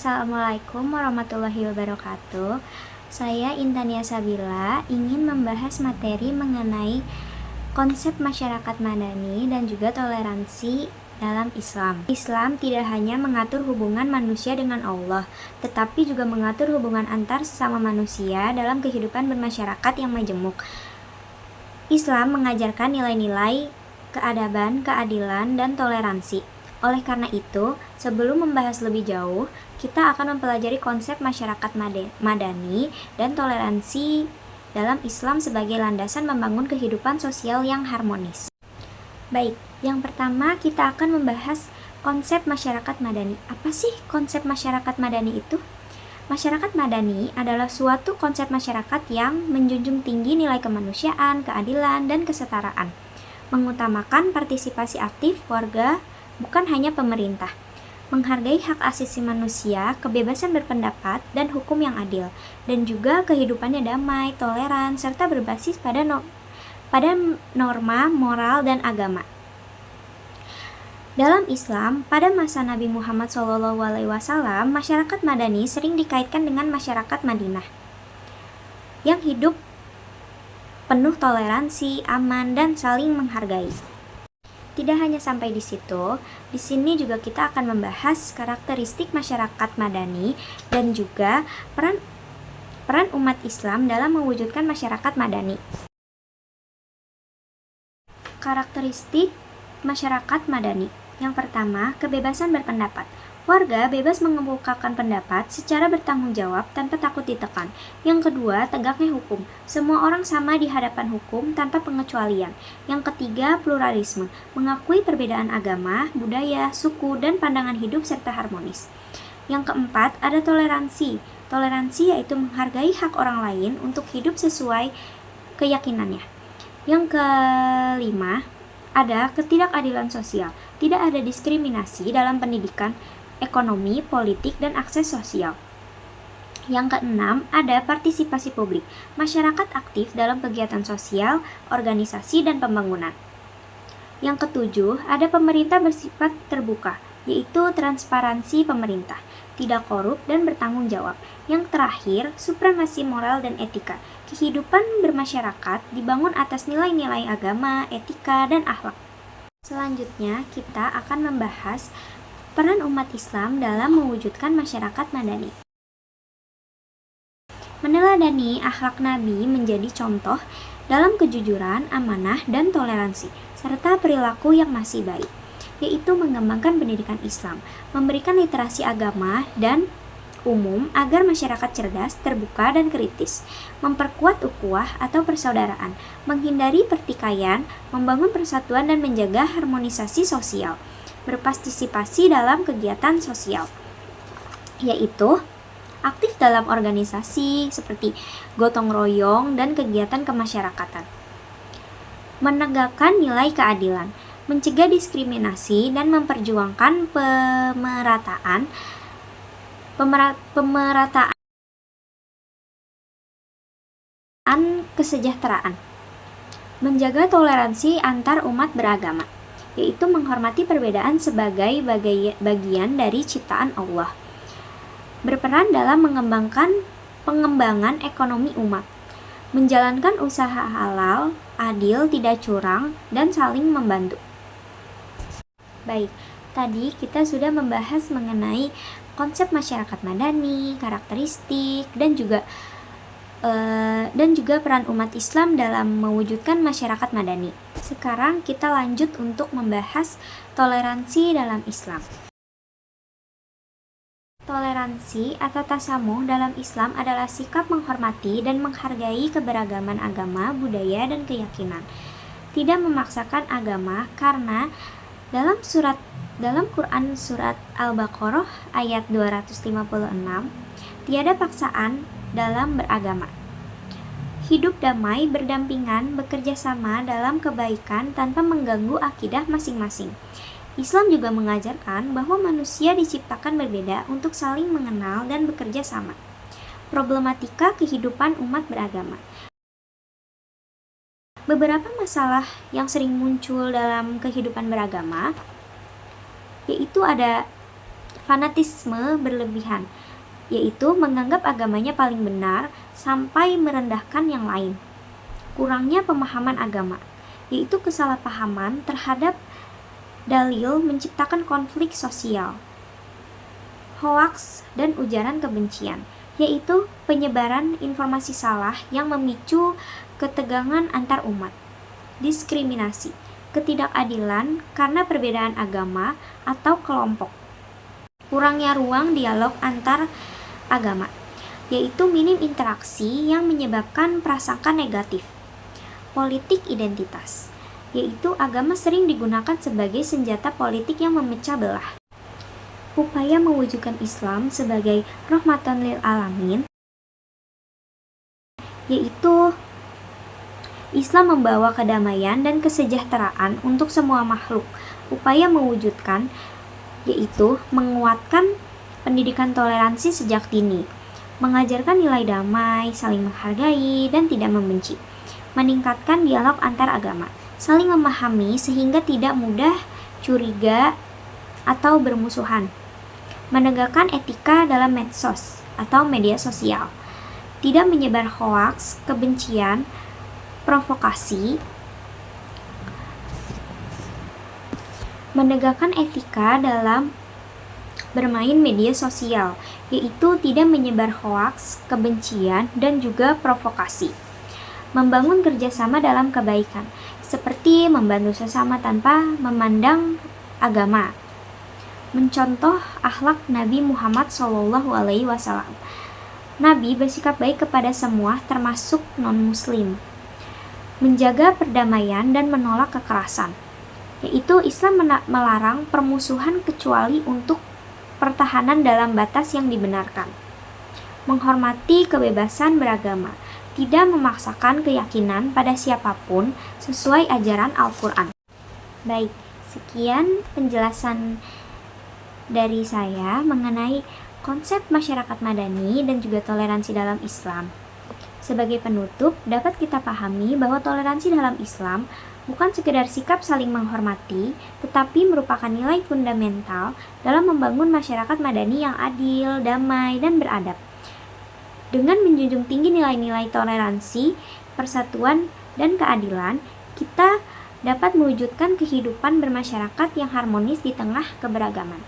Assalamualaikum warahmatullahi wabarakatuh. Saya Intania Sabila ingin membahas materi mengenai konsep masyarakat madani dan juga toleransi dalam Islam. Islam tidak hanya mengatur hubungan manusia dengan Allah, tetapi juga mengatur hubungan antar sesama manusia dalam kehidupan bermasyarakat yang majemuk. Islam mengajarkan nilai-nilai keadaban, keadilan, dan toleransi. Oleh karena itu, sebelum membahas lebih jauh, kita akan mempelajari konsep masyarakat madani dan toleransi dalam Islam sebagai landasan membangun kehidupan sosial yang harmonis. Baik, yang pertama kita akan membahas konsep masyarakat madani. Apa sih konsep masyarakat madani itu? Masyarakat madani adalah suatu konsep masyarakat yang menjunjung tinggi nilai kemanusiaan, keadilan, dan kesetaraan, mengutamakan partisipasi aktif warga, bukan hanya pemerintah, menghargai hak asasi manusia, kebebasan berpendapat, dan hukum yang adil, dan juga kehidupannya damai, toleran, serta berbasis pada norma, moral, dan agama. Dalam Islam, pada masa Nabi Muhammad SAW, masyarakat madani sering dikaitkan dengan masyarakat Madinah, yang hidup penuh toleransi, aman, dan saling menghargai. Tidak hanya sampai di situ, di sini juga kita akan membahas karakteristik masyarakat madani dan juga peran umat Islam dalam mewujudkan masyarakat madani. Karakteristik masyarakat madani. Yang pertama, kebebasan berpendapat. Warga bebas mengemukakan pendapat secara bertanggung jawab tanpa takut ditekan. Yang kedua, tegaknya hukum. Semua orang sama di hadapan hukum tanpa pengecualian. Yang ketiga, pluralisme. Mengakui perbedaan agama, budaya, suku, dan pandangan hidup serta harmonis. Yang keempat, ada toleransi. Toleransi yaitu menghargai hak orang lain untuk hidup sesuai keyakinannya. Yang kelima, ada ketidakadilan sosial. Tidak ada diskriminasi dalam pendidikan, ekonomi, politik, dan akses sosial. Yang keenam, ada partisipasi publik. Masyarakat aktif dalam kegiatan sosial, organisasi, dan pembangunan. Yang ketujuh, ada pemerintah bersifat terbuka, yaitu transparansi pemerintah, tidak korup, dan bertanggung jawab. Yang terakhir, supremasi moral dan etika. Kehidupan bermasyarakat dibangun atas nilai-nilai agama, etika, dan akhlak. Selanjutnya, kita akan membahas peran umat Islam dalam mewujudkan masyarakat madani. Meneladani akhlak Nabi menjadi contoh dalam kejujuran, amanah, dan toleransi, serta perilaku yang masih baik, yaitu mengembangkan pendidikan Islam, memberikan literasi agama dan umum agar masyarakat cerdas, terbuka, dan kritis, memperkuat ukhuwah atau persaudaraan, menghindari pertikaian, membangun persatuan, dan menjaga harmonisasi sosial, berpartisipasi dalam kegiatan sosial, yaitu aktif dalam organisasi seperti gotong royong dan kegiatan kemasyarakatan, menegakkan nilai keadilan, mencegah diskriminasi, dan memperjuangkan pemerataan kesejahteraan, menjaga toleransi antar umat beragama, yaitu menghormati perbedaan sebagai bagian dari ciptaan Allah, berperan dalam pengembangan ekonomi umat, menjalankan usaha halal, adil, tidak curang, dan saling membantu. Baik, tadi kita sudah membahas mengenai konsep masyarakat madani, karakteristik, dan juga peran umat Islam dalam mewujudkan masyarakat madani. Sekarang kita lanjut untuk membahas toleransi dalam Islam. Toleransi atau tasamuh dalam Islam adalah sikap menghormati dan menghargai keberagaman agama, budaya, dan keyakinan. Tidak memaksakan agama karena dalam Quran surat Al-Baqarah ayat 256, tiada paksaan dalam beragama. Hidup damai, berdampingan, bekerja sama dalam kebaikan tanpa mengganggu akidah masing-masing. Islam juga mengajarkan bahwa manusia diciptakan berbeda untuk saling mengenal dan bekerja sama. Problematika kehidupan umat beragama. Beberapa masalah yang sering muncul dalam kehidupan beragama yaitu ada fanatisme berlebihan, yaitu menganggap agamanya paling benar sampai merendahkan yang lain. Kurangnya pemahaman agama, yaitu kesalahpahaman terhadap dalil menciptakan konflik sosial. Hoaks dan ujaran kebencian, yaitu penyebaran informasi salah yang memicu ketegangan antar umat. Diskriminasi, ketidakadilan karena perbedaan agama atau kelompok. Kurangnya ruang dialog antar agama, yaitu minim interaksi yang menyebabkan prasangka negatif. Politik identitas, yaitu agama sering digunakan sebagai senjata politik yang memecah belah. Upaya mewujudkan Islam sebagai rahmatan lil alamin, yaitu Islam membawa kedamaian dan kesejahteraan untuk semua makhluk. Upaya mewujudkan yaitu menguatkan pendidikan toleransi sejak dini, mengajarkan nilai damai, saling menghargai, dan tidak membenci, meningkatkan dialog antar agama, saling memahami sehingga tidak mudah curiga atau bermusuhan, menegakkan etika dalam medsos atau media sosial, tidak menyebar hoaks, kebencian, provokasi, menegakkan etika dalam bermain media sosial, yaitu tidak menyebar hoaks, kebencian, dan juga provokasi, membangun kerjasama dalam kebaikan, seperti membantu sesama tanpa memandang agama, mencontoh akhlak Nabi Muhammad SAW. Nabi bersikap baik kepada semua termasuk non-muslim, menjaga perdamaian dan menolak kekerasan, yaitu Islam melarang permusuhan kecuali untuk pertahanan dalam batas yang dibenarkan, menghormati kebebasan beragama, tidak memaksakan keyakinan pada siapapun sesuai ajaran Al-Quran. Baik, sekian penjelasan dari saya mengenai konsep masyarakat madani dan juga toleransi dalam Islam. Sebagai penutup, dapat kita pahami bahwa toleransi dalam Islam bukan sekedar sikap saling menghormati, tetapi merupakan nilai fundamental dalam membangun masyarakat madani yang adil, damai, dan beradab. Dengan menjunjung tinggi nilai-nilai toleransi, persatuan, dan keadilan, kita dapat mewujudkan kehidupan bermasyarakat yang harmonis di tengah keberagaman.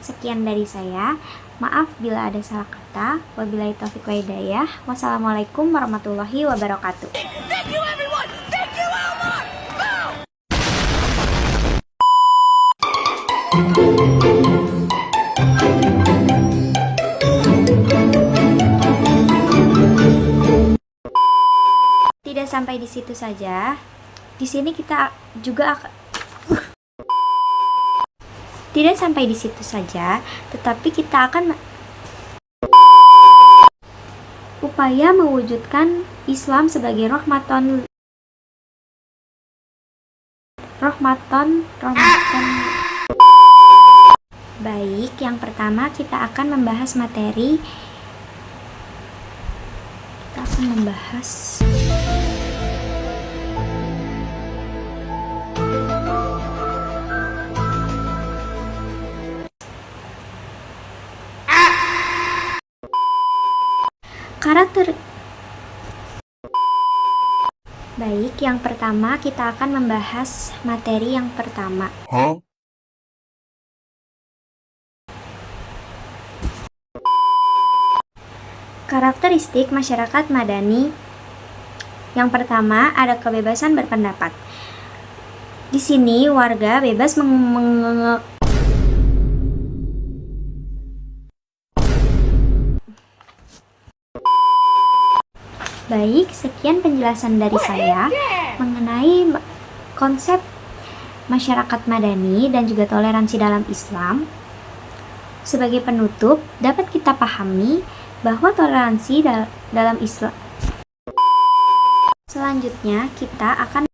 Sekian dari saya. Maaf bila ada salah kata. Wabillahi taufiq wa hidayah. Wassalamualaikum warahmatullahi wabarakatuh. Thank you everyone. Thank you Elmar. Tidak sampai di situ saja. Di sini kita juga Tidak sampai di situ saja, tetapi kita akan upaya mewujudkan Islam sebagai rahmatan. Baik, yang pertama kita akan membahas materi. Kita akan membahas karakter. Baik, yang pertama kita akan membahas materi yang pertama. Karakteristik masyarakat madani. Yang pertama, ada kebebasan berpendapat. Di sini warga bebas Baik, sekian penjelasan dari saya mengenai konsep masyarakat madani dan juga toleransi dalam Islam. Sebagai penutup, dapat kita pahami bahwa toleransi dalam Islam. Selanjutnya, kita akan